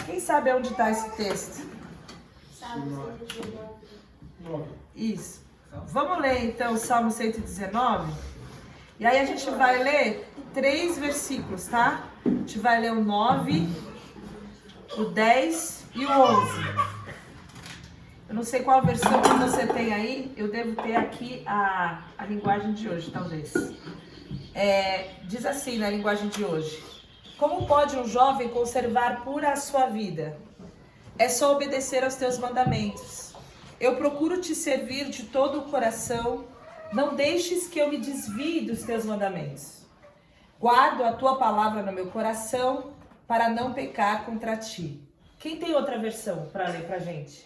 Quem sabe onde está esse texto? Isso. Vamos ler então o Salmo 119? E aí a gente vai ler 3 versículos, tá? A gente vai ler o 9, o 10 e o 11. Eu não sei qual versão que você tem aí, eu devo ter aqui a linguagem de hoje, talvez. Diz assim na linguagem de hoje: como pode um jovem conservar pura a sua vida? É só obedecer aos teus mandamentos. Eu procuro te servir de todo o coração, não deixes que eu me desvie dos teus mandamentos. Guardo a tua palavra no meu coração, para não pecar contra ti. Quem tem outra versão para ler pra gente?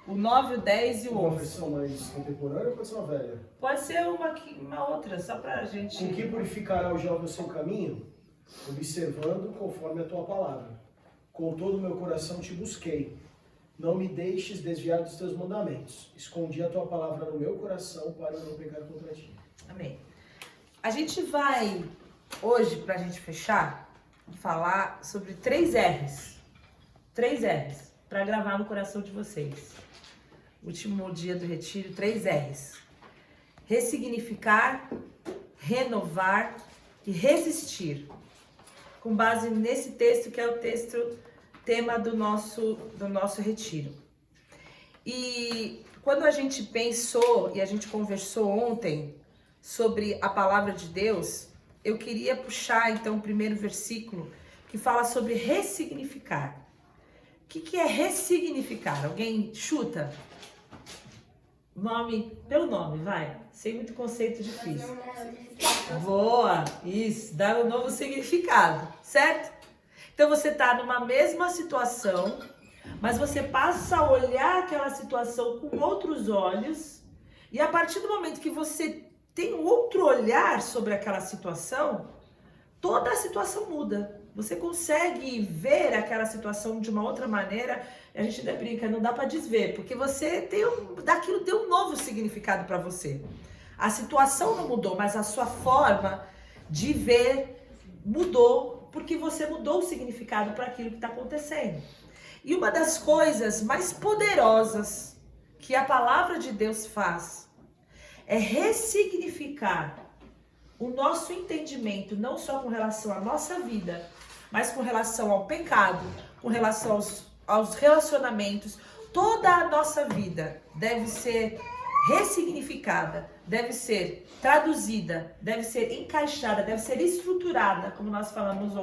O 9, o 10 e o 11. Uma versão mais contemporânea ou pode ser uma velha? Pode ser uma outra, só pra gente... Com que purificará o jovem o seu caminho? Observando conforme a tua palavra. Com todo o meu coração te busquei. Não me deixes desviar dos teus mandamentos. Escondi a tua palavra no meu coração para não pecar contra ti. Amém. A gente vai, hoje, pra gente fechar, falar sobre 3 R's. 3 R's, para gravar no coração de vocês. Último dia do retiro, 3 R's. Ressignificar, renovar e resistir. Com base nesse texto, que é o texto tema do nosso retiro. E quando a gente pensou e a gente conversou ontem sobre a palavra de Deus, eu queria puxar então o primeiro versículo que fala sobre ressignificar. O que é ressignificar? Alguém chuta? Pelo nome, vai. Sem muito conceito difícil. Boa! Isso, dar um novo significado, certo? Então você está numa mesma situação, mas você passa a olhar aquela situação com outros olhos, e a partir do momento que você tem um outro olhar sobre aquela situação, toda a situação muda. Você consegue ver aquela situação de uma outra maneira. A gente ainda brinca, não dá para desver, porque você daquilo tem um novo significado para você. A situação não mudou, mas a sua forma de ver mudou, porque você mudou o significado para aquilo que está acontecendo. E uma das coisas mais poderosas que a palavra de Deus faz é ressignificar o nosso entendimento, não só com relação à nossa vida, mas com relação ao pecado, com relação aos relacionamentos. Toda a nossa vida deve ser ressignificada, deve ser traduzida, deve ser encaixada, deve ser estruturada, como nós falamos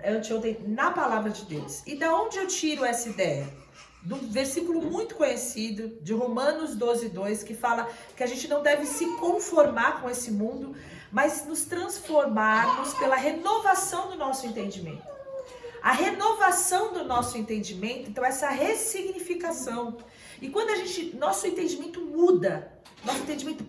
anteontem, na palavra de Deus. E da onde eu tiro essa ideia? Do versículo muito conhecido de Romanos 12:2, que fala que a gente não deve se conformar com esse mundo, mas nos transformarmos pela renovação do nosso entendimento. A renovação do nosso entendimento, então essa ressignificação. E quando nosso entendimento muda, nosso entendimento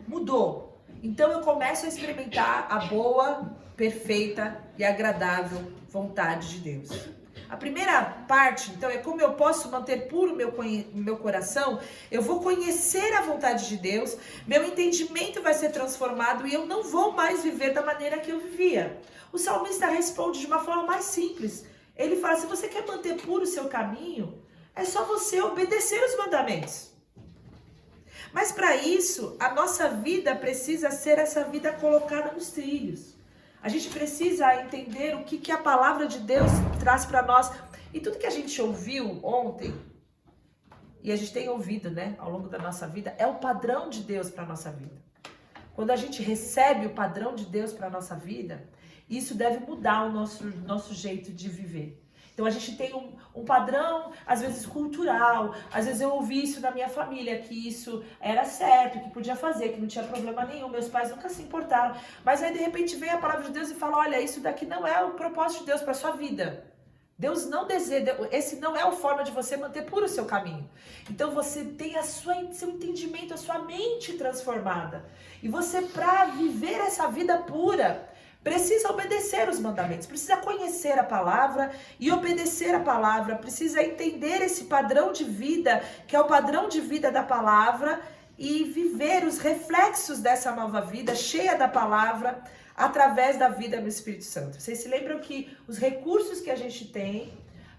mudou. Então eu começo a experimentar a boa, perfeita e agradável vontade de Deus. A primeira parte, então, é como eu posso manter puro meu coração. Eu vou conhecer a vontade de Deus, meu entendimento vai ser transformado e eu não vou mais viver da maneira que eu vivia. O salmista responde de uma forma mais simples. Ele fala, se você quer manter puro o seu caminho, é só você obedecer os mandamentos. Mas para isso, a nossa vida precisa ser essa vida colocada nos trilhos. A gente precisa entender o que a palavra de Deus traz para nós. E tudo que a gente ouviu ontem, e a gente tem ouvido, né, ao longo da nossa vida, é o padrão de Deus para a nossa vida. Quando a gente recebe o padrão de Deus para a nossa vida, isso deve mudar o nosso jeito de viver. Então a gente tem um padrão, às vezes cultural, às vezes eu ouvi isso da minha família, que isso era certo, que podia fazer, que não tinha problema nenhum, meus pais nunca se importaram. Mas aí de repente vem a palavra de Deus e fala, olha, isso daqui não é o propósito de Deus para sua vida. Deus não deseja, esse não é a forma de você manter puro o seu caminho. Então você tem seu entendimento, a sua mente transformada. E você, para viver essa vida pura, precisa obedecer os mandamentos, precisa conhecer a palavra e obedecer a palavra, precisa entender esse padrão de vida, que é o padrão de vida da palavra, e viver os reflexos dessa nova vida, cheia da palavra, através da vida no Espírito Santo. Vocês se lembram que os recursos que a gente tem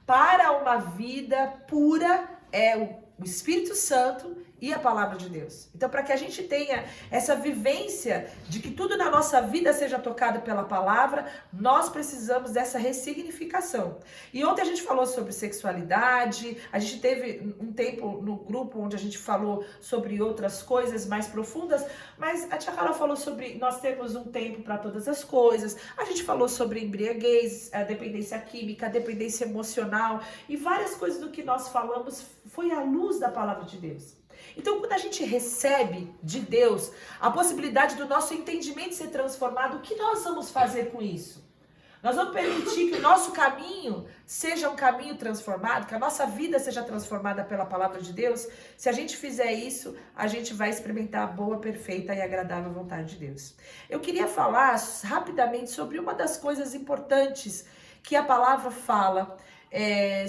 para uma vida pura é o Espírito Santo e a palavra de Deus. Então, para que a gente tenha essa vivência de que tudo na nossa vida seja tocado pela palavra, nós precisamos dessa ressignificação. E ontem a gente falou sobre sexualidade, a gente teve um tempo no grupo onde a gente falou sobre outras coisas mais profundas, mas a tia Carol falou sobre nós temos um tempo para todas as coisas, a gente falou sobre embriaguez, a dependência química, a dependência emocional e várias coisas do que nós falamos foi à luz da palavra de Deus. Então, quando a gente recebe de Deus a possibilidade do nosso entendimento ser transformado, o que nós vamos fazer com isso? Nós vamos permitir que o nosso caminho seja um caminho transformado, que a nossa vida seja transformada pela palavra de Deus? Se a gente fizer isso, a gente vai experimentar a boa, perfeita e agradável vontade de Deus. Eu queria falar rapidamente sobre uma das coisas importantes que a palavra fala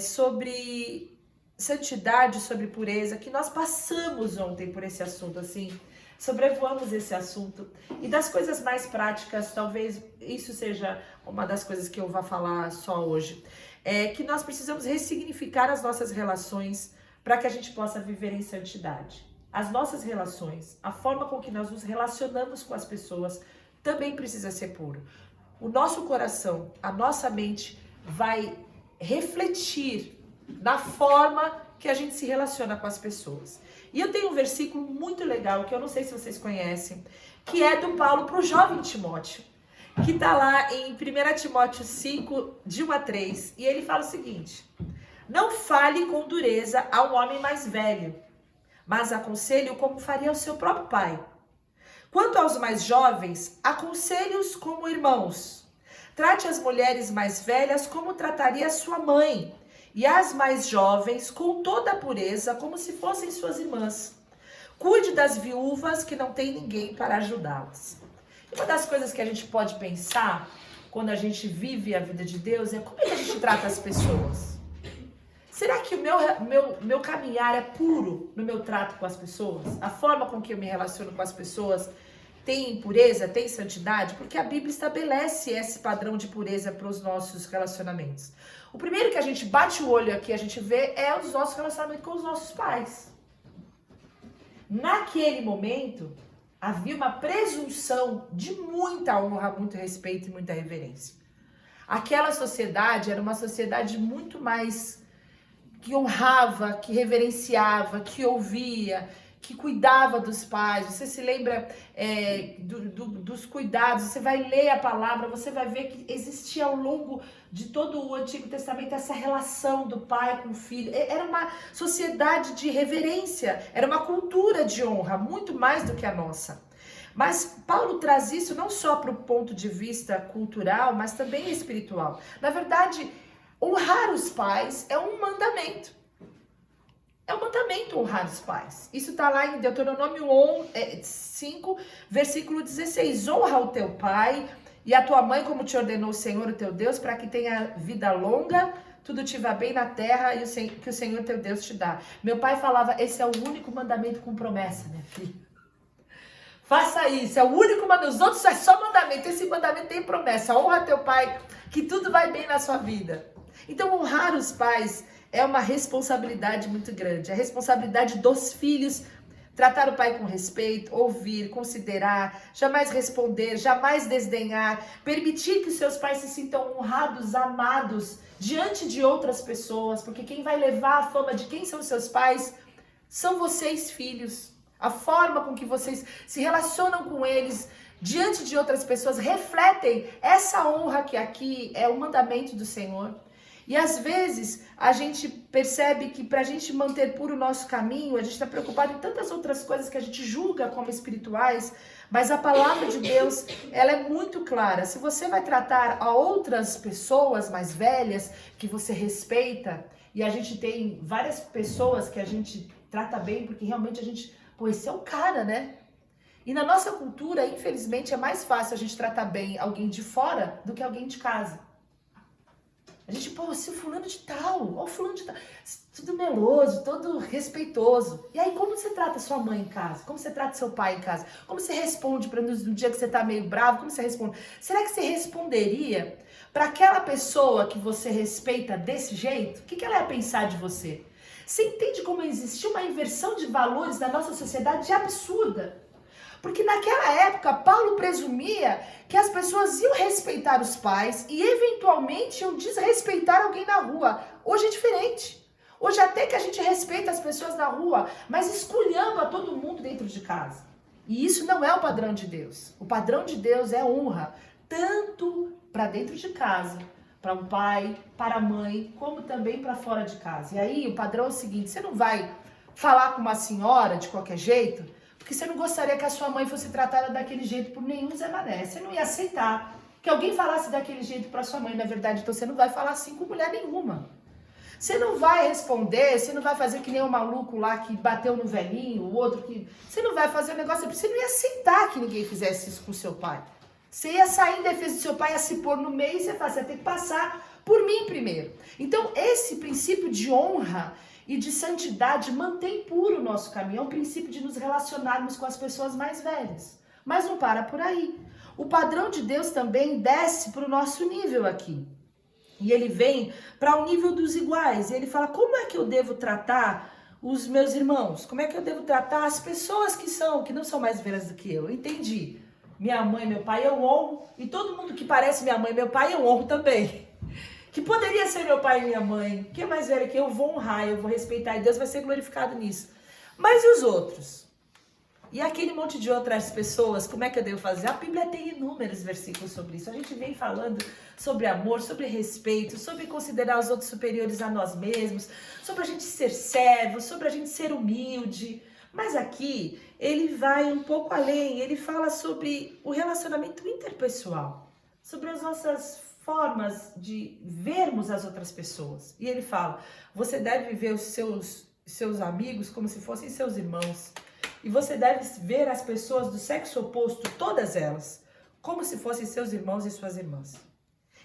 sobre santidade, sobre pureza, que nós passamos ontem por esse assunto, assim, sobrevoamos esse assunto. E das coisas mais práticas, talvez isso seja uma das coisas que eu vou falar só hoje, é que nós precisamos ressignificar as nossas relações para que a gente possa viver em santidade. As nossas relações, a forma com que nós nos relacionamos com as pessoas, também precisa ser puro. O nosso coração, a nossa mente vai refletir na forma que a gente se relaciona com as pessoas. E eu tenho um versículo muito legal, que eu não sei se vocês conhecem, que é do Paulo para o jovem Timóteo, que está lá em 1 Timóteo 5, de 1 a 3, e ele fala o seguinte: não fale com dureza a um homem mais velho, mas aconselhe-o como faria o seu próprio pai. Quanto aos mais jovens, aconselhe-os como irmãos. Trate as mulheres mais velhas como trataria a sua mãe, e as mais jovens com toda a pureza, como se fossem suas irmãs. Cuide das viúvas que não têm ninguém para ajudá-las. Uma das coisas que a gente pode pensar quando a gente vive a vida de Deus é como é que a gente trata as pessoas. Será que o meu caminhar é puro no meu trato com as pessoas? A forma com que eu me relaciono com as pessoas tem pureza, tem santidade? Porque a Bíblia estabelece esse padrão de pureza para os nossos relacionamentos. O primeiro que a gente bate o olho aqui, a gente vê, é os nossos relacionamentos com os nossos pais. Naquele momento, havia uma presunção de muita honra, muito respeito e muita reverência. Aquela sociedade era uma sociedade muito mais que honrava, que reverenciava, que ouvia, que cuidava dos pais. Você se lembra dos cuidados, você vai ler a palavra, você vai ver que existia ao longo de todo o Antigo Testamento essa relação do pai com o filho. Era uma sociedade de reverência, era uma cultura de honra, muito mais do que a nossa. Mas Paulo traz isso não só para o ponto de vista cultural, mas também espiritual. Na verdade, honrar os pais é um mandamento. É um mandamento honrar os pais. Isso está lá em Deuteronômio 5, versículo 16. Honra o teu pai e a tua mãe como te ordenou o Senhor, o teu Deus, para que tenha vida longa, tudo te vá bem na terra e que o Senhor teu Deus te dá. Meu pai falava, esse é o único mandamento com promessa, minha filha. Faça isso, é o único mandamento. Os outros é só mandamento. Esse mandamento tem promessa. Honra teu pai, que tudo vai bem na sua vida. Então, honrar os pais é uma responsabilidade muito grande. A responsabilidade dos filhos, tratar o pai com respeito, ouvir, considerar, jamais responder, jamais desdenhar, permitir que os seus pais se sintam honrados, amados diante de outras pessoas, porque quem vai levar a fama de quem são os seus pais são vocês, filhos. A forma com que vocês se relacionam com eles diante de outras pessoas refletem essa honra que aqui é o mandamento do Senhor. E às vezes a gente percebe que para a gente manter puro o nosso caminho, a gente está preocupado em tantas outras coisas que a gente julga como espirituais, mas a palavra de Deus, ela é muito clara. Se você vai tratar a outras pessoas mais velhas, que você respeita, e a gente tem várias pessoas que a gente trata bem, porque realmente a gente, pô, esse é o cara, né? E na nossa cultura, infelizmente, é mais fácil a gente tratar bem alguém de fora do que alguém de casa. A gente, pô, esse fulano de tal, ó o fulano de tal, tudo meloso, todo respeitoso. E aí, como você trata sua mãe em casa? Como você trata seu pai em casa? Como você responde para no dia que você tá meio bravo? Como você responde? Será que você responderia para aquela pessoa que você respeita desse jeito? O que ela ia pensar de você? Você entende como existiu uma inversão de valores na nossa sociedade absurda? Porque naquela época, Paulo presumia que as pessoas iam respeitar os pais e eventualmente iam desrespeitar alguém na rua. Hoje é diferente. Hoje até que a gente respeita as pessoas na rua, mas esculhamba todo mundo dentro de casa. E isso não é o padrão de Deus. O padrão de Deus é honra, tanto para dentro de casa, para um pai, para a mãe, como também para fora de casa. E aí o padrão é o seguinte, você não vai falar com uma senhora de qualquer jeito, porque você não gostaria que a sua mãe fosse tratada daquele jeito por nenhum Zé Mané. Você não ia aceitar que alguém falasse daquele jeito para sua mãe, na verdade. Então você não vai falar assim com mulher nenhuma. Você não vai responder, você não vai fazer que nem o maluco lá que bateu no velhinho, o outro que... Você não vai fazer um negócio, você não ia aceitar que ninguém fizesse isso com seu pai. Você ia sair em defesa do seu pai, ia se pôr no meio e você fala, você tem que passar por mim primeiro. Então esse princípio de honra e de santidade mantém puro o nosso caminho. É um princípio de nos relacionarmos com as pessoas mais velhas. Mas não para por aí. O padrão de Deus também desce para o nosso nível aqui. E ele vem para o nível dos iguais. E ele fala, como é que eu devo tratar os meus irmãos? Como é que eu devo tratar as pessoas que não são mais velhas do que eu? Eu entendi. Minha mãe, meu pai, eu honro. E todo mundo que parece minha mãe e meu pai, eu honro também. Que poderia ser meu pai e minha mãe, que é mais velho que eu vou honrar, eu vou respeitar e Deus vai ser glorificado nisso. Mas e os outros? E aquele monte de outras pessoas, como é que eu devo fazer? A Bíblia tem inúmeros versículos sobre isso. A gente vem falando sobre amor, sobre respeito, sobre considerar os outros superiores a nós mesmos, sobre a gente ser servo, sobre a gente ser humilde. Mas aqui ele vai um pouco além, ele fala sobre o relacionamento interpessoal, sobre as nossas formas de vermos as outras pessoas. E ele fala, você deve ver os seus amigos como se fossem seus irmãos. E você deve ver as pessoas do sexo oposto, todas elas, como se fossem seus irmãos e suas irmãs.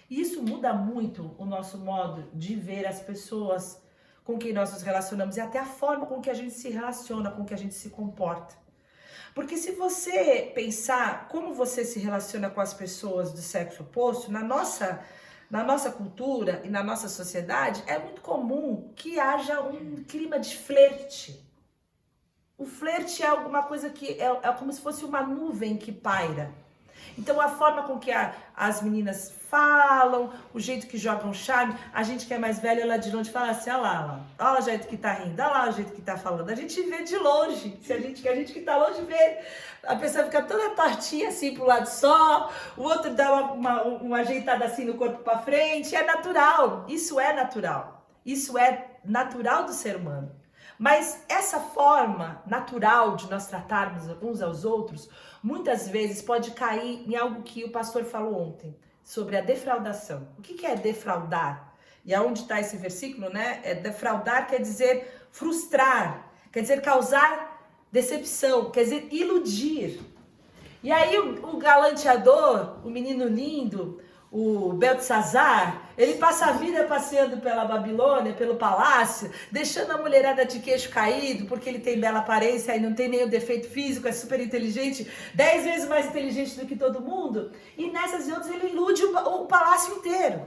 E isso muda muito o nosso modo de ver as pessoas com quem nós nos relacionamos e até a forma com que a gente se relaciona, com que a gente se comporta. Porque se você pensar como você se relaciona com as pessoas do sexo oposto, na nossa cultura e na nossa sociedade, é muito comum que haja um clima de flerte. O flerte é alguma coisa que é como se fosse uma nuvem que paira. Então a forma com que as meninas falam, o jeito que jogam charme, a gente que é mais velha lá de longe fala assim, olha o jeito que tá rindo, olha lá o jeito que tá falando. A gente vê de longe, a gente que tá longe vê, a pessoa fica toda tortinha assim pro lado só, o outro dá uma ajeitada assim no corpo para frente, é natural, isso é natural do ser humano. Mas essa forma natural de nós tratarmos uns aos outros, muitas vezes pode cair em algo que o pastor falou ontem, sobre a defraudação. O que é defraudar? E aonde está esse versículo, né? Defraudar quer dizer frustrar, quer dizer causar decepção, quer dizer iludir. E aí o galanteador, o menino lindo, o Beltesazar, ele passa a vida passeando pela Babilônia, pelo palácio, deixando a mulherada de queixo caído, porque ele tem bela aparência e não tem nenhum defeito físico, é super inteligente, 10 vezes mais inteligente do que todo mundo. E nessas e outras ele ilude o palácio inteiro.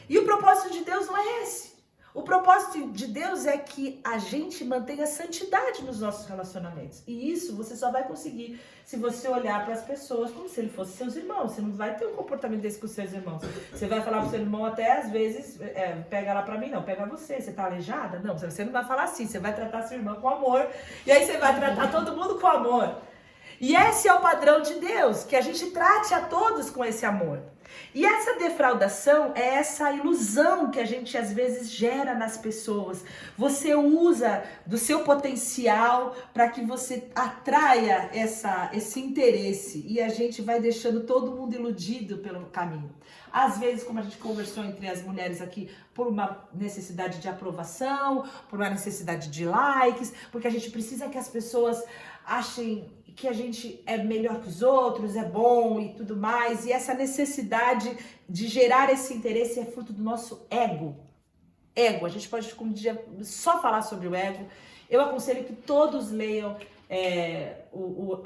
E o propósito de Deus não é esse. O propósito de Deus é que a gente mantenha santidade nos nossos relacionamentos. E isso você só vai conseguir se você olhar para as pessoas como se ele fosse seus irmãos. Você não vai ter um comportamento desse com seus irmãos. Você vai falar para o seu irmão até às vezes, pega lá para mim, não, pega você tá aleijada? Não, você não vai falar assim, você vai tratar seu irmão com amor. E aí você vai tratar todo mundo com amor. E esse é o padrão de Deus, que a gente trate a todos com esse amor. E essa defraudação é essa ilusão que a gente às vezes gera nas pessoas. Você usa do seu potencial para que você atraia esse interesse e a gente vai deixando todo mundo iludido pelo caminho. Às vezes, como a gente conversou entre as mulheres aqui, por uma necessidade de aprovação, por uma necessidade de likes, porque a gente precisa que as pessoas achem que a gente é melhor que os outros, é bom e tudo mais, e essa necessidade de gerar esse interesse é fruto do nosso ego. Ego, a gente pode um dia só falar sobre o ego. Eu aconselho que todos leiam o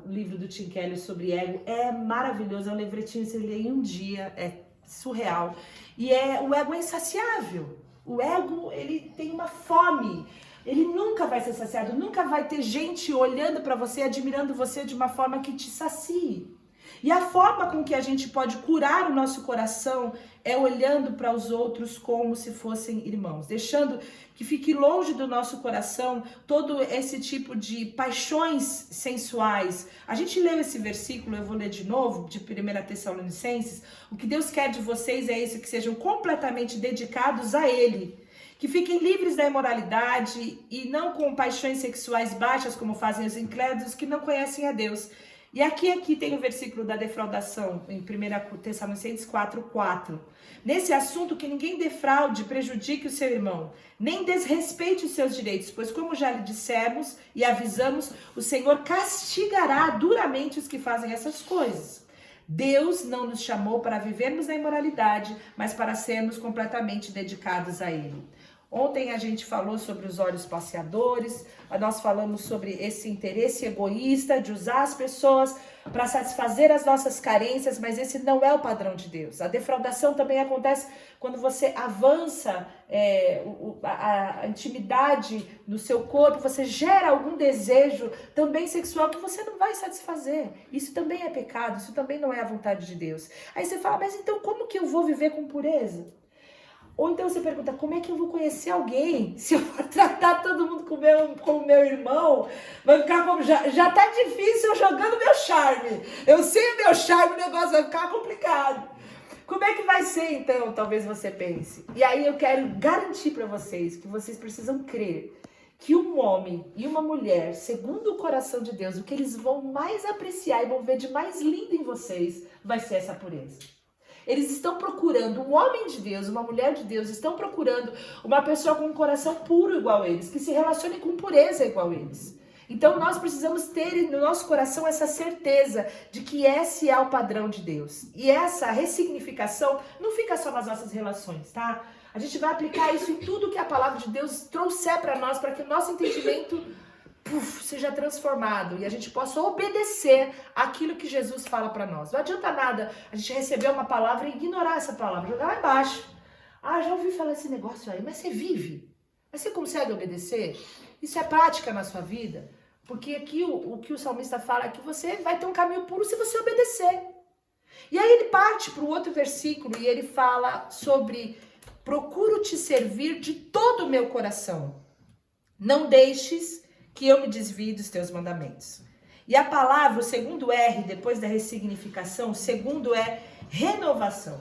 livro do Tim Keller sobre ego. É maravilhoso, é um livretinho, você lê em um dia, é surreal. E o ego é insaciável. O ego, ele tem uma fome. Ele nunca vai ser saciado, nunca vai ter gente olhando para você, admirando você de uma forma que te sacie. E a forma com que a gente pode curar o nosso coração é olhando para os outros como se fossem irmãos, deixando que fique longe do nosso coração todo esse tipo de paixões sensuais. A gente leu esse versículo, eu vou ler de novo, de 1 Tessalonicenses. O que Deus quer de vocês é isso, que sejam completamente dedicados a Ele. Que fiquem livres da imoralidade e não com paixões sexuais baixas, como fazem os incrédulos que não conhecem a Deus. E aqui tem o versículo da defraudação, em 1 Tessalonicenses 4:4. Nesse assunto, que ninguém defraude, prejudique o seu irmão, nem desrespeite os seus direitos, pois como já lhe dissemos e avisamos, o Senhor castigará duramente os que fazem essas coisas. Deus não nos chamou para vivermos na imoralidade, mas para sermos completamente dedicados a Ele. Ontem a gente falou sobre os olhos passeadores, nós falamos sobre esse interesse egoísta de usar as pessoas para satisfazer as nossas carências, mas esse não é o padrão de Deus. A defraudação também acontece quando você avança a intimidade no seu corpo, você gera algum desejo também sexual que você não vai satisfazer. Isso também é pecado, isso também não é a vontade de Deus. Aí você fala, mas então como que eu vou viver com pureza? Ou então você pergunta, como é que eu vou conhecer alguém? Se eu for tratar todo mundo como meu irmão, vai ficar como... Já tá difícil eu jogando meu charme. Eu sei o meu charme, o negócio vai ficar complicado. Como é que vai ser então? Talvez você pense. E aí eu quero garantir para vocês que vocês precisam crer que um homem e uma mulher, segundo o coração de Deus, o que eles vão mais apreciar e vão ver de mais lindo em vocês vai ser essa pureza. Eles estão procurando um homem de Deus, uma mulher de Deus, estão procurando uma pessoa com um coração puro igual a eles, que se relacione com pureza igual a eles. Então nós precisamos ter no nosso coração essa certeza de que esse é o padrão de Deus. E essa ressignificação não fica só nas nossas relações, tá? A gente vai aplicar isso em tudo que a palavra de Deus trouxer para nós, para que o nosso entendimento seja transformado e a gente possa obedecer aquilo que Jesus fala para nós. Não adianta nada a gente receber uma palavra e ignorar essa palavra, jogar lá embaixo. Ah, já ouvi falar esse negócio aí, mas você vive? Mas você consegue obedecer? Isso é prática na sua vida? Porque aqui o que o salmista fala é que você vai ter um caminho puro se você obedecer. E aí ele parte para o outro versículo e ele fala sobre: procuro te servir de todo o meu coração. Não deixes que eu me desvie dos teus mandamentos. E a palavra, o segundo R, depois da ressignificação, o segundo é renovação.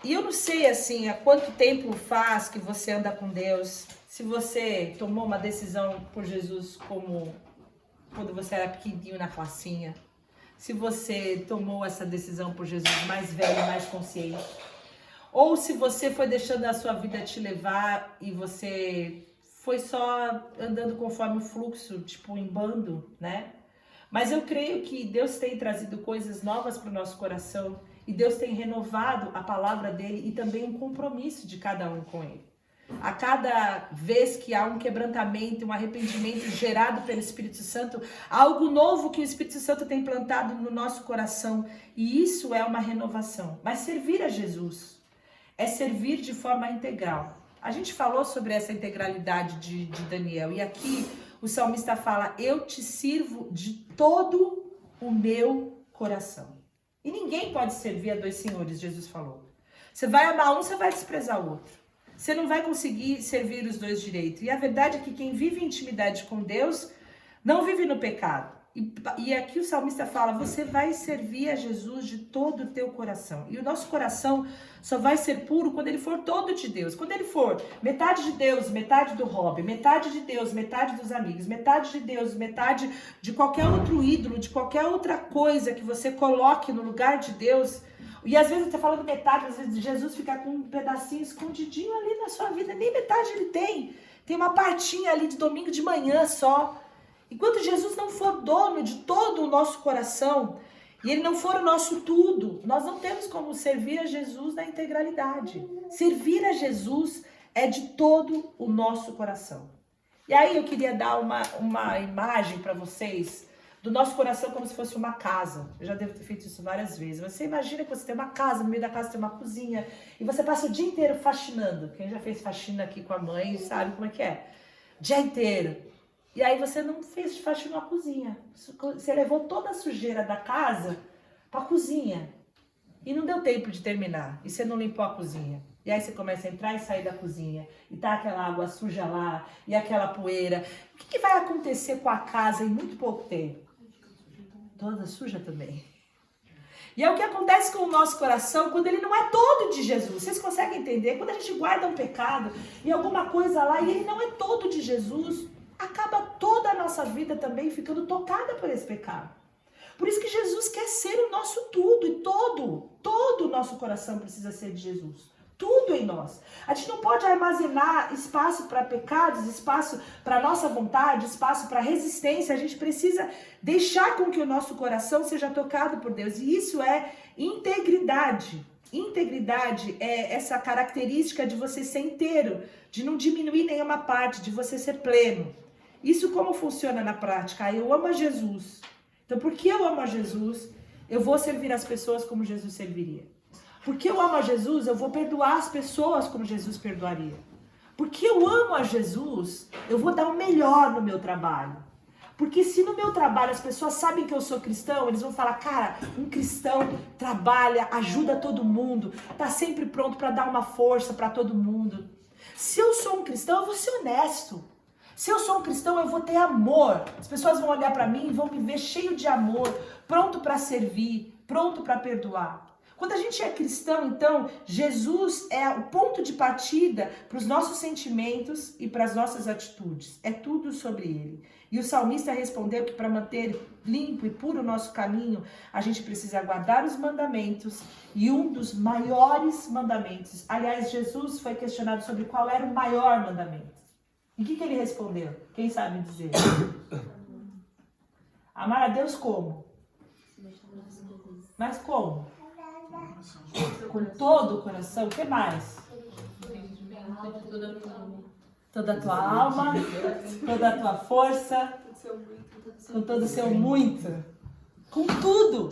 E eu não sei, assim, há quanto tempo faz que você anda com Deus, se você tomou uma decisão por Jesus como quando você era pequenininho na classinha, se você tomou essa decisão por Jesus mais velho, mais consciente, ou se você foi deixando a sua vida te levar e você foi só andando conforme o fluxo, tipo em bando, né? Mas eu creio que Deus tem trazido coisas novas para o nosso coração e Deus tem renovado a palavra dele e também um compromisso de cada um com ele. A cada vez que há um quebrantamento, um arrependimento gerado pelo Espírito Santo, algo novo que o Espírito Santo tem plantado no nosso coração, e isso é uma renovação. Mas servir a Jesus é servir de forma integral. A gente falou sobre essa integralidade de Daniel, e aqui o salmista fala: eu te sirvo de todo o meu coração. E ninguém pode servir a dois senhores, Jesus falou. Você vai amar um, você vai desprezar o outro. Você não vai conseguir servir os dois direito. E a verdade é que quem vive em intimidade com Deus não vive no pecado. E aqui o salmista fala: você vai servir a Jesus de todo o teu coração. E o nosso coração só vai ser puro quando ele for todo de Deus. Quando ele for metade de Deus, metade do hobby, metade de Deus, metade dos amigos, metade de Deus, metade de qualquer outro ídolo, de qualquer outra coisa que você coloque no lugar de Deus. E às vezes você tá falando metade, às vezes Jesus fica com um pedacinho escondidinho ali na sua vida, nem metade ele tem. Tem uma partinha ali de domingo de manhã só. Enquanto Jesus não for dono de todo o nosso coração, e ele não for o nosso tudo, nós não temos como servir a Jesus na integralidade. Servir a Jesus é de todo o nosso coração. E aí eu queria dar uma imagem para vocês do nosso coração como se fosse uma casa. Eu já devo ter feito isso várias vezes. Você imagina que você tem uma casa, no meio da casa tem uma cozinha, e você passa o dia inteiro faxinando. Quem já fez faxina aqui com a mãe sabe como é que é. Dia inteiro. E aí você não fez faxina na cozinha. Você levou toda a sujeira da casa para a cozinha. E não deu tempo de terminar. E você não limpou a cozinha. E aí você começa a entrar e sair da cozinha. E tá aquela água suja lá. E aquela poeira. O que vai acontecer com a casa em muito pouco tempo? Toda suja também. E é o que acontece com o nosso coração quando ele não é todo de Jesus. Vocês conseguem entender? Quando a gente guarda um pecado e alguma coisa lá e ele não é todo de Jesus, acaba toda a nossa vida também ficando tocada por esse pecado. Por isso que Jesus quer ser o nosso tudo e todo o nosso coração precisa ser de Jesus. Tudo em nós. A gente não pode armazenar espaço para pecados, espaço para nossa vontade, espaço para resistência. A gente precisa deixar com que o nosso coração seja tocado por Deus. E isso é integridade. Integridade é essa característica de você ser inteiro, de não diminuir nenhuma parte, de você ser pleno. Isso como funciona na prática? Eu amo a Jesus. Então, porque eu amo a Jesus, eu vou servir as pessoas como Jesus serviria. Porque eu amo a Jesus, eu vou perdoar as pessoas como Jesus perdoaria. Porque eu amo a Jesus, eu vou dar o melhor no meu trabalho. Porque se no meu trabalho as pessoas sabem que eu sou cristão, eles vão falar, cara, um cristão trabalha, ajuda todo mundo, tá sempre pronto para dar uma força para todo mundo. Se eu sou um cristão, eu vou ser honesto. Se eu sou um cristão, eu vou ter amor. As pessoas vão olhar para mim e vão me ver cheio de amor, pronto para servir, pronto para perdoar. Quando a gente é cristão, então, Jesus é o ponto de partida para os nossos sentimentos e para as nossas atitudes. É tudo sobre ele. E o salmista respondeu que para manter limpo e puro o nosso caminho, a gente precisa guardar os mandamentos. E um dos maiores mandamentos, aliás, Jesus foi questionado sobre qual era o maior mandamento. E o que ele respondeu? Quem sabe dizer? Amar a Deus como? Mas como? Com todo o coração. O que mais? Toda a tua alma, toda a tua força, com todo o seu muito. Com tudo.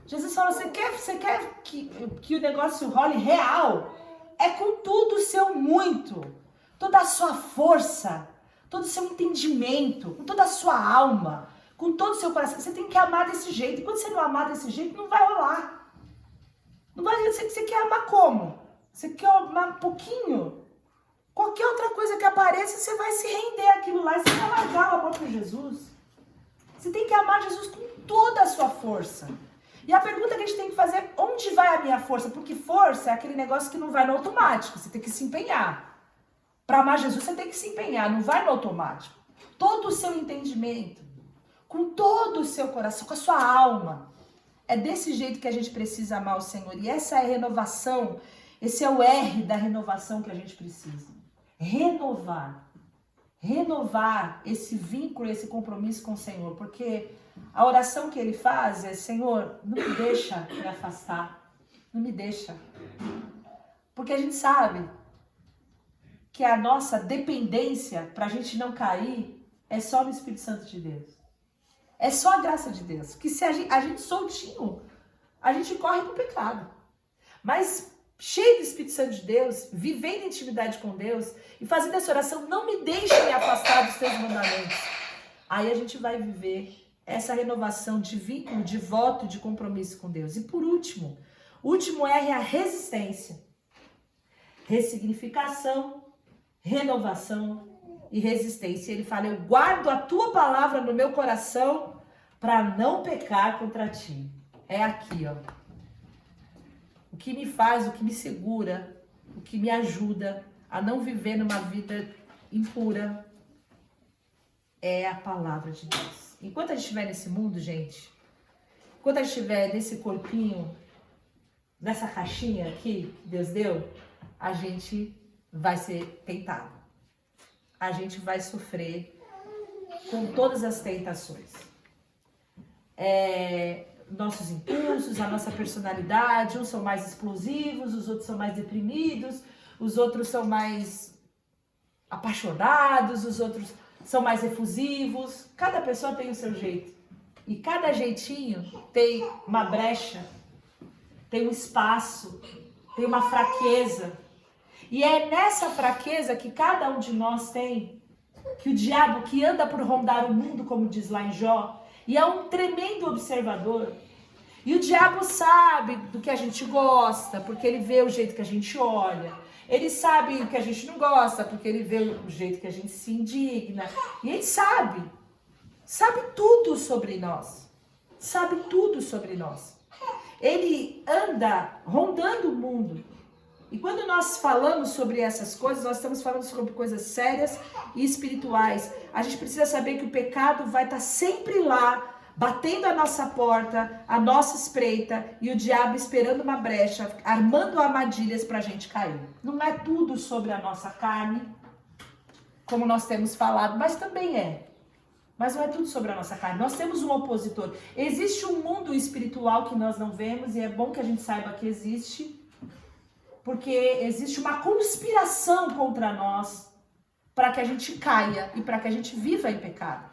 Jesus fala, você quer que o negócio role real? É com tudo o seu muito. Toda a sua força, todo o seu entendimento, com toda a sua alma, com todo o seu coração. Você tem que amar desse jeito. E quando você não amar desse jeito, não vai rolar. Não vai, você quer amar como? Você quer amar um pouquinho? Qualquer outra coisa que apareça, você vai se render àquilo lá e você vai largar o amor por Jesus. Você tem que amar Jesus com toda a sua força. E a pergunta que a gente tem que fazer é, onde vai a minha força? Porque força é aquele negócio que não vai no automático, você tem que se empenhar. Para amar Jesus, você tem que se empenhar, não vai no automático. Todo o seu entendimento, com todo o seu coração, com a sua alma. É desse jeito que a gente precisa amar o Senhor. E essa é a renovação, esse é o R da renovação que a gente precisa. Renovar. Renovar esse vínculo, esse compromisso com o Senhor. Porque a oração que ele faz é, Senhor, não me deixa me afastar. Não me deixa. Porque a gente sabe que a nossa dependência para a gente não cair é só no Espírito Santo de Deus. É só a graça de Deus. Porque se a gente soltinho, a gente corre pro pecado. Mas cheio do Espírito Santo de Deus, vivendo em intimidade com Deus e fazendo essa oração, não me deixe me afastar dos teus mandamentos. Aí a gente vai viver essa renovação de vínculo, de voto, de compromisso com Deus. E por último, o último R é a resistência. Ressignificação, renovação e resistência. Ele fala, eu guardo a tua palavra no meu coração para não pecar contra ti. É aqui, ó. O que me faz, o que me segura, o que me ajuda a não viver numa vida impura é a palavra de Deus. Enquanto a gente estiver nesse mundo, gente, enquanto a gente estiver nesse corpinho, nessa caixinha aqui que Deus deu, a gente vai ser tentado. A gente vai sofrer com todas as tentações. Nossos impulsos, a nossa personalidade, uns são mais explosivos, os outros são mais deprimidos, os outros são mais apaixonados, os outros são mais efusivos. Cada pessoa tem o seu jeito. E cada jeitinho tem uma brecha, tem um espaço, tem uma fraqueza. E é nessa fraqueza que cada um de nós tem, que o diabo, que anda por rondar o mundo, como diz lá em Jó, e é um tremendo observador. E o diabo sabe do que a gente gosta, porque ele vê o jeito que a gente olha. Ele sabe o que a gente não gosta, porque ele vê o jeito que a gente se indigna. E ele sabe tudo sobre nós. Sabe tudo sobre nós. Ele anda rondando o mundo. E quando nós falamos sobre essas coisas, nós estamos falando sobre coisas sérias e espirituais. A gente precisa saber que o pecado vai estar sempre lá, batendo a nossa porta, a nossa espreita, e o diabo esperando uma brecha, armando armadilhas para a gente cair. Não é tudo sobre a nossa carne, como nós temos falado, mas também é. Mas não é tudo sobre a nossa carne. Nós temos um opositor. Existe um mundo espiritual que nós não vemos, e é bom que a gente saiba que existe, porque existe uma conspiração contra nós para que a gente caia e para que a gente viva em pecado.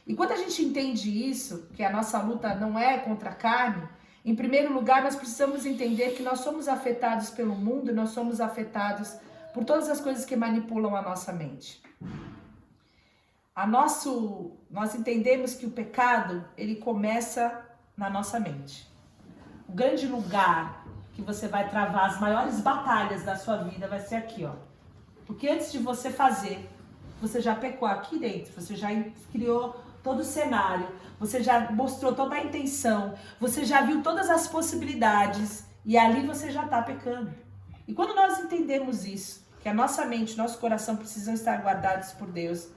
E quando a gente entende isso, que a nossa luta não é contra a carne, em primeiro lugar nós precisamos entender que nós somos afetados pelo mundo, nós somos afetados por todas as coisas que manipulam a nossa mente. Nós entendemos que o pecado, ele começa na nossa mente. O grande lugar que você vai travar as maiores batalhas da sua vida vai ser aqui, ó. Porque antes de você fazer, você já pecou aqui dentro, você já criou todo o cenário, você já mostrou toda a intenção, você já viu todas as possibilidades e ali você já está pecando. E quando nós entendemos isso, que a nossa mente, nosso coração precisam estar guardados por Deus,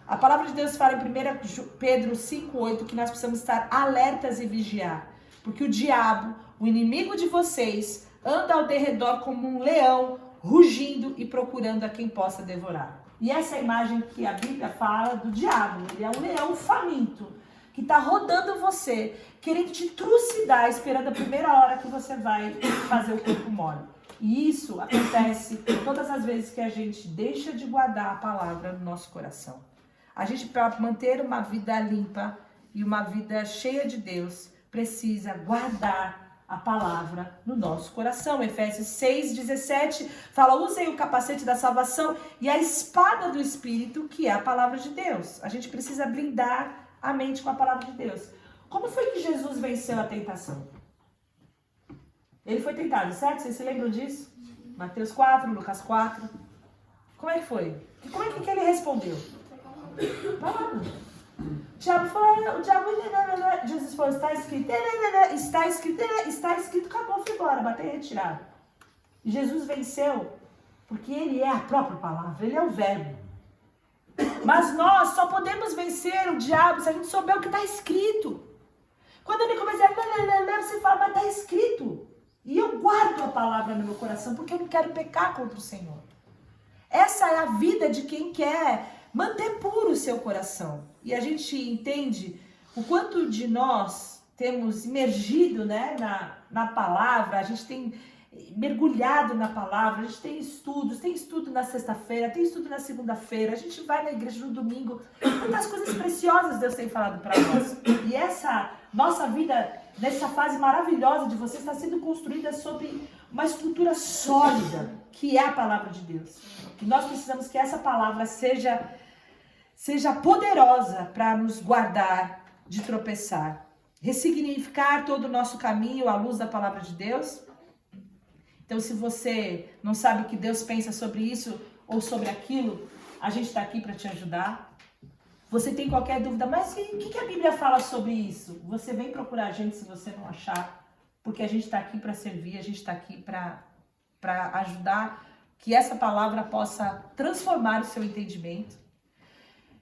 a palavra de Deus fala em 1 Pedro 5,8 que nós precisamos estar alertas e vigiar, porque o diabo, o inimigo de vocês, anda ao derredor como um leão, rugindo e procurando a quem possa devorar. E essa é a imagem que a Bíblia fala do diabo. Ele é um leão faminto, que está rodando você, querendo te trucidar, esperando a primeira hora que você vai fazer o corpo mole. E isso acontece todas as vezes que a gente deixa de guardar a palavra no nosso coração. A gente, para manter uma vida limpa e uma vida cheia de Deus, precisa guardar a palavra no nosso coração. Efésios 6,17 fala: usem o capacete da salvação e a espada do Espírito, que é a palavra de Deus. A gente precisa blindar a mente com a palavra de Deus. Como foi que Jesus venceu a tentação? Ele foi tentado, certo? Vocês se lembram disso? Mateus 4, Lucas 4. Como é que foi? Como é que ele respondeu? Falando. O diabo falou, Jesus falou, está escrito, acabou, foi embora, bateu e retirado. E Jesus venceu, porque ele é a própria palavra, ele é o verbo. Mas nós só podemos vencer o diabo se a gente souber o que está escrito. Quando ele começa a você fala, mas está escrito. E eu guardo a palavra no meu coração, porque eu não quero pecar contra o Senhor. Essa é a vida de quem quer manter puro o seu coração. E a gente entende o quanto de nós temos imergido, né, na palavra, a gente tem mergulhado na palavra, a gente tem estudos, tem estudo na sexta-feira, tem estudo na segunda-feira, a gente vai na igreja no domingo, quantas coisas preciosas Deus tem falado para nós. E essa nossa vida, nessa fase maravilhosa de você, está sendo construída sobre uma estrutura sólida, que é a palavra de Deus. E nós precisamos que essa palavra seja poderosa para nos guardar de tropeçar. Ressignificar todo o nosso caminho à luz da palavra de Deus. Então, se você não sabe o que Deus pensa sobre isso ou sobre aquilo, a gente está aqui para te ajudar. Você tem qualquer dúvida, mas o que a Bíblia fala sobre isso? Você vem procurar a gente se você não achar, porque a gente está aqui para servir, a gente está aqui para ajudar que essa palavra possa transformar o seu entendimento.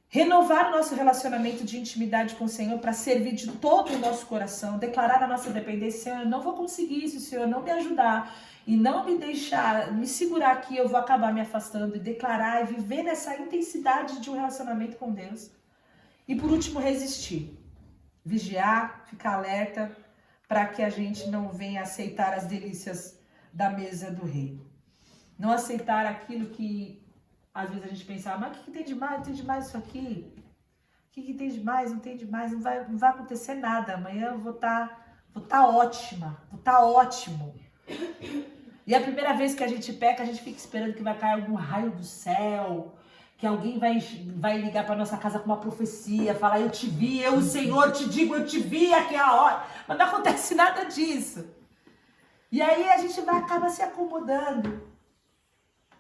Renovar o nosso relacionamento de intimidade com o Senhor para servir de todo o nosso coração, declarar a nossa dependência. Senhor, eu não vou conseguir isso, se o Senhor não me ajudar e não me deixar, me segurar aqui, eu vou acabar me afastando, e declarar e viver nessa intensidade de um relacionamento com Deus. E por último, resistir. Vigiar, ficar alerta, para que a gente não venha aceitar as delícias da mesa do rei. Não aceitar aquilo que às vezes a gente pensa, mas o que tem de mais? Não tem de mais isso aqui? O que tem de mais? Não tem de mais, não vai acontecer nada. Amanhã eu vou tá ótima, vou tá ótimo. E a primeira vez que a gente peca, a gente fica esperando que vai cair algum raio do céu, que alguém vai ligar para nossa casa com uma profecia, falar, eu te vi, eu, o Senhor, te digo, eu te vi aquela hora. Mas não acontece nada disso. E aí a gente acaba se acomodando.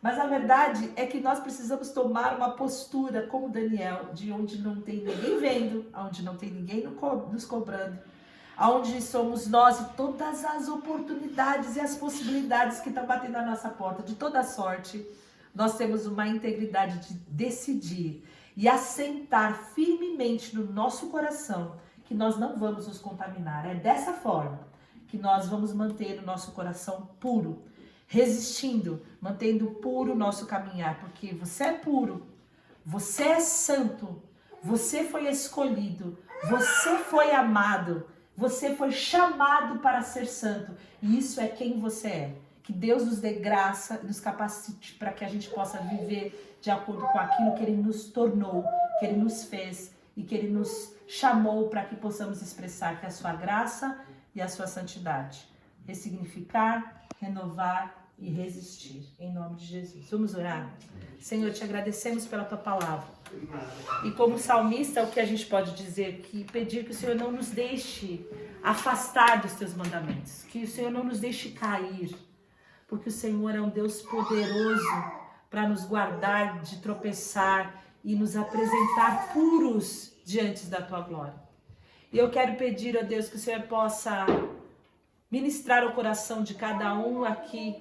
Mas a verdade é que nós precisamos tomar uma postura como Daniel, de onde não tem ninguém vendo, onde não tem ninguém nos cobrando, onde somos nós e todas as oportunidades e as possibilidades que estão batendo na nossa porta, de toda sorte. Nós temos uma integridade de decidir e assentar firmemente no nosso coração que nós não vamos nos contaminar. É dessa forma que nós vamos manter o nosso coração puro, resistindo, mantendo puro o nosso caminhar, porque você é puro, você é santo, você foi escolhido, você foi amado, você foi chamado para ser santo, e isso é quem você é. Que Deus nos dê graça e nos capacite para que a gente possa viver de acordo com aquilo que Ele nos tornou, que Ele nos fez e que Ele nos chamou para que possamos expressar que é a sua graça e a sua santidade. Ressignificar, renovar e resistir. Em nome de Jesus. Vamos orar? Senhor, te agradecemos pela tua palavra. E como salmista, o que a gente pode dizer? Que pedir que o Senhor não nos deixe afastar dos teus mandamentos. Que o Senhor não nos deixe cair. Porque o Senhor é um Deus poderoso para nos guardar de tropeçar e nos apresentar puros diante da tua glória. E eu quero pedir a Deus que o Senhor possa ministrar ao coração de cada um aqui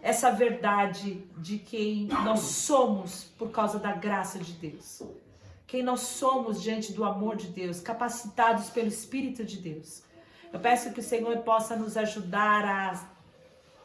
essa verdade de quem nós somos por causa da graça de Deus. Quem nós somos diante do amor de Deus, capacitados pelo Espírito de Deus. Eu peço que o Senhor possa nos ajudar a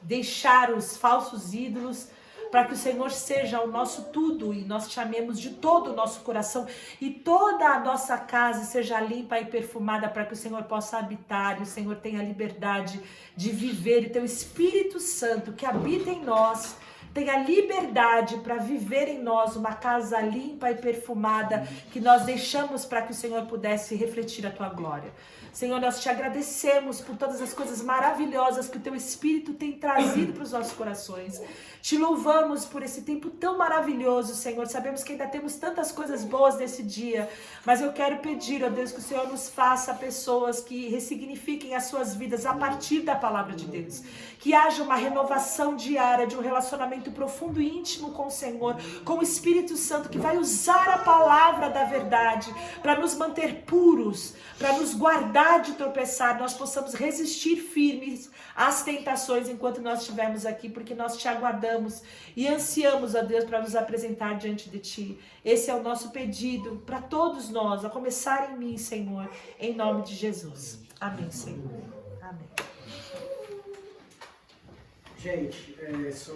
deixar os falsos ídolos, para que o Senhor seja o nosso tudo e nós te amemos de todo o nosso coração e toda a nossa casa seja limpa e perfumada, para que o Senhor possa habitar e o Senhor tenha liberdade de viver, e teu Espírito Santo que habita em nós tenha liberdade para viver em nós uma casa limpa e perfumada, que nós deixamos para que o Senhor pudesse refletir a tua glória. Senhor, nós te agradecemos por todas as coisas maravilhosas que o teu Espírito tem trazido para os nossos corações. Te louvamos por esse tempo tão maravilhoso, Senhor. Sabemos que ainda temos tantas coisas boas nesse dia, mas eu quero pedir, ó Deus, que o Senhor nos faça pessoas que ressignifiquem as suas vidas a partir da palavra de Deus. Que haja uma renovação diária de um relacionamento profundo e íntimo com o Senhor, com o Espírito Santo, que vai usar a palavra da verdade para nos manter puros, para nos guardar de tropeçar, nós possamos resistir firmes às tentações enquanto nós estivermos aqui, porque nós te aguardamos e ansiamos, ó Deus, para nos apresentar diante de ti. Esse é o nosso pedido para todos nós, a começar em mim, Senhor, em nome de Jesus. Amém, Senhor. Amém. Gente, são